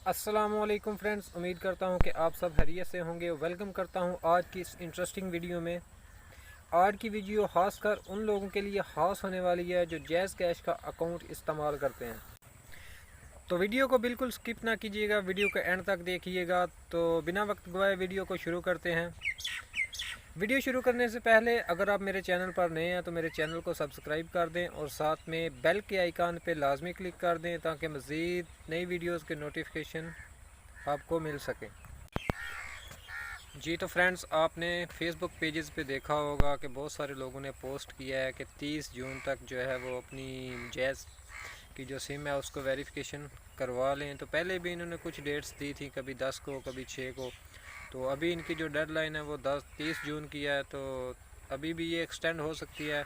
अस्सलामुअलैकुम फ्रेंड्स, उम्मीद करता हूँ कि आप सब खैरियत से होंगे। वेलकम करता हूँ आज की इस इंटरेस्टिंग वीडियो में। आज की वीडियो खासकर उन लोगों के लिए ख़ास होने वाली है जो जैज़ कैश का अकाउंट इस्तेमाल करते हैं। तो वीडियो को बिल्कुल स्किप ना कीजिएगा, वीडियो को एंड तक देखिएगा। तो बिना वक्त गवाए वीडियो को शुरू करते हैं। वीडियो शुरू करने से पहले अगर आप मेरे चैनल पर नए हैं तो मेरे चैनल को सब्सक्राइब कर दें और साथ में बेल के आइकन पे लाजमी क्लिक कर दें ताकि मज़ीद नई वीडियोस के नोटिफिकेशन आपको मिल सके। जी तो फ्रेंड्स, आपने फेसबुक पेजेस पे देखा होगा कि बहुत सारे लोगों ने पोस्ट किया है कि 30 जून तक जो है वो अपनी जैज़ की जो सिम है उसको वेरिफिकेशन करवा लें। तो पहले भी इन्होंने कुछ डेट्स दी थी, कभी 10 को कभी 6 को। तो अभी इनकी जो डेडलाइन है वो 30 जून की है, तो अभी भी ये एक्सटेंड हो सकती है।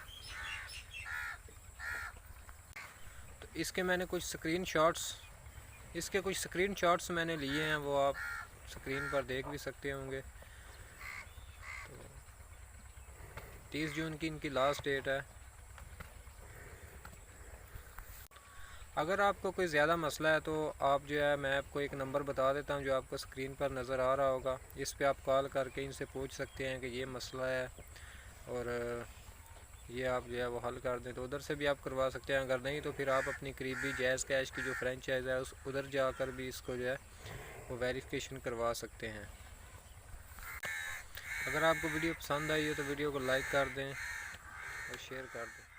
तो इसके कुछ स्क्रीनशॉट्स मैंने लिए हैं, वो आप स्क्रीन पर देख भी सकते होंगे। तो 30 जून की इनकी लास्ट डेट है। अगर आपको कोई ज़्यादा मसला है तो आप जो है, मैं आपको एक नंबर बता देता हूँ जो आपको स्क्रीन पर नज़र आ रहा होगा। इस पे आप कॉल करके इनसे पूछ सकते हैं कि ये मसला है और ये आप जो है वो हल कर दें। तो उधर से भी आप करवा सकते हैं। अगर नहीं तो फिर आप अपनी करीबी जैज़ कैश की जो फ्रेंचाइज़ है उधर जाकर भी इसको जो है वो वेरिफिकेशन करवा सकते हैं। अगर आपको वीडियो पसंद आई हो तो वीडियो को लाइक कर दें और शेयर कर दें।